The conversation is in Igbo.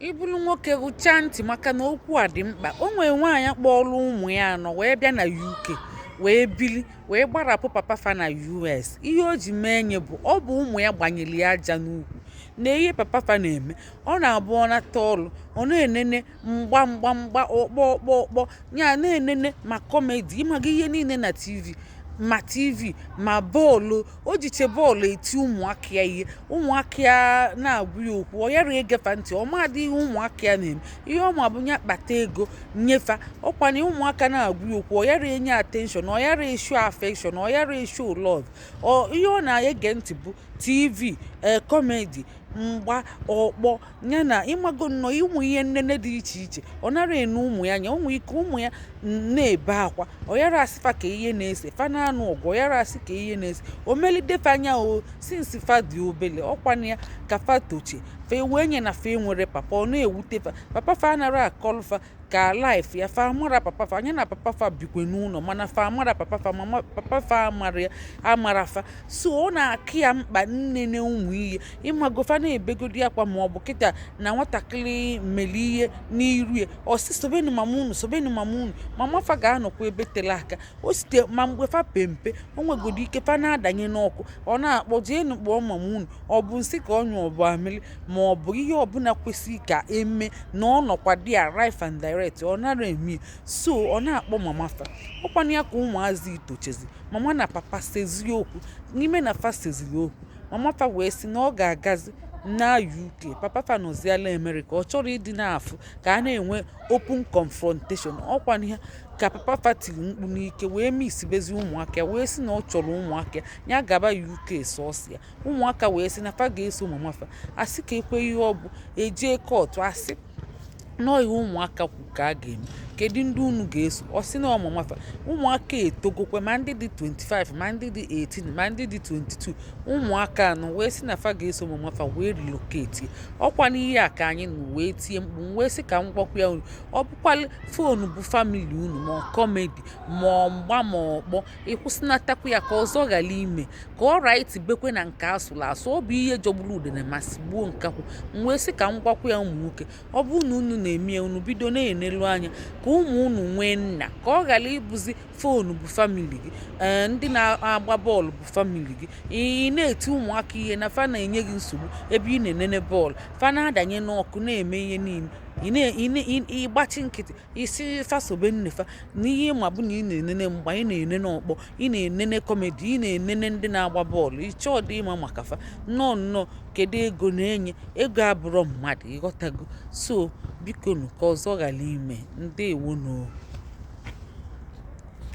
Ịbụrụ nwoke gụchaa ntị maka na okwu a dị mkpa. O nwere nwaanyị kpọrọ ụmụ ya anọ wee bịa na UK wee bili wee gbarapụ papa fa na US. Ihe o ji mee nye bụ ọ bụ ụmụ ya gbanyere ya aja n'ukwu na ihe papa fa na-eme. Ọ na-abụ ọ nata ọrụ ọ na-enene mgba ọkpọ ya na-enene ma kọmedi ịmaga ihe niile na TV ma bọọlụ o jiche bọọlụ eti ụmụaka ya ihe ụmụaka ya na-agwụ ya okwu ọ yara egefa ntị ọmadị ihe ụmụaka ya na-eme ihe ọma bụ ya kpata ego nyefa ọkwanye ụmụaka na-agwụ ya okwu ọ yara enye attention ọ yara esho affection ọ yara esho love ihe ọ na-ege ntị bụ TV kọmedi mgba ọkpọ ya na ịmago nnọọ ụmụ ihe nnene dị iche iche ọ nara ene ụmụ ya nya ụmụ ike ụmụ ya na-ebe akwa ọ yara asịfa ka ihe na-ese fa na-anụ ọgụ ọ yara asị ka ihe na-ese o melidefe anya o sinsi fa dị obele ọkwana ya ka fa tochie fa wee nye na fa nwere papa ọ na-ewute fa papa fa anara akọlụfa ka life ya fa amara papa fa anya na papa fa bikwe n'ụlọ mana fa amara papa fa mama papa fa amara ya amara fa so ọ na-akị ya mkpa nnene ụmụ ihe ịmago fa na-ebegodi akwa ma ọ bụ kịta na nwatakịrị mere ihe n'iru ya ọ sị sobenu mama unu sobenu mama unu mama fa ga-anọkwa ebe tele aka o site ma mgbe fa pempe o nwegodi ike fa na-adanye n'ọkụ ọ na-akpọ jeenu kpọọ mama unu ọ bụ nsị ka ọ nyụọ bụ amịrị ma ọ bụ ihe ọbụla kwesịrị ka eme na ọ nọkwa dị a life and direct ọ nara eme so ọ na-akpọ mama fa ọkwana ya ka ụmụazị itochezi mama na papa sezi okwu n'ime na fa seziri okwu mama fa wee sị na ọ ga-agazi na UK papa fa nọziala America ọ chọrọ ịdị n'afọ ka a na-enwe open confrontation ọkwana ya ka papa fa tiri mkpu n'ike wee misibezi ụmụaka wee sị na ọ chọrọ ụmụaka ya gaba UK sọsọ ya ụmụaka wee sị na fa ga-eso mama fa asị ka ekwe ihe ọ bụ eje kọtụ asị nọọ ụmụaka kwu ka a ga-eme kedu ndị unu ga-eso ọ sị na ọmụmafa ụmụaka etogokwe ma ndị dị 25 ma ndị dị 18 ma ndị dị 22 ụmụaka anọ wee sị na fa ga-eso ọmụmafa wee relocate ọkwa n'ihe a ka anyị nụ wee tie mkpu wee sị ka m gwakwa ya unu ọ bụkwala foonu bụ famili unu ma kọmedi ma mgba ma ọkpọ ịkwụsịnatakwa ya ka ọzọ ghara ime ka ọ raiti bekwe na nke asụrụ asụ ọ bụ ihe jọgburu udene masị gbuo nkakwụ wee sị ka m gwakwa ya ụmụ nwoke ọ bụ na unu na-eme unu bido na-enelu anya ka ụmụ unu nwee nna ka ọ ghara ịbụzi foonu bụ famili gị ndị na-agba bọọlụ bụ famili gị ị na-eti ụmụaka ihe na fa na-enye gị nsogbu ebe ị na-enene bọọlụ fa na-adanye n'ọkụ na-eme ihe niile ịgbachi nkịtị isi fasobe nne fa n'ihe ma bụ na ị na-enene mgba ị na-enene ọkpọ ị na-enene kọmedi ị na-enene ndị na-agba bọọlụ ịchọ dị ịma maka fa nnọọ kedu ego na-enye ego abụrọ mmadụ ịghọtago so biko nụ ka ọzọ ghara ime ndewonu.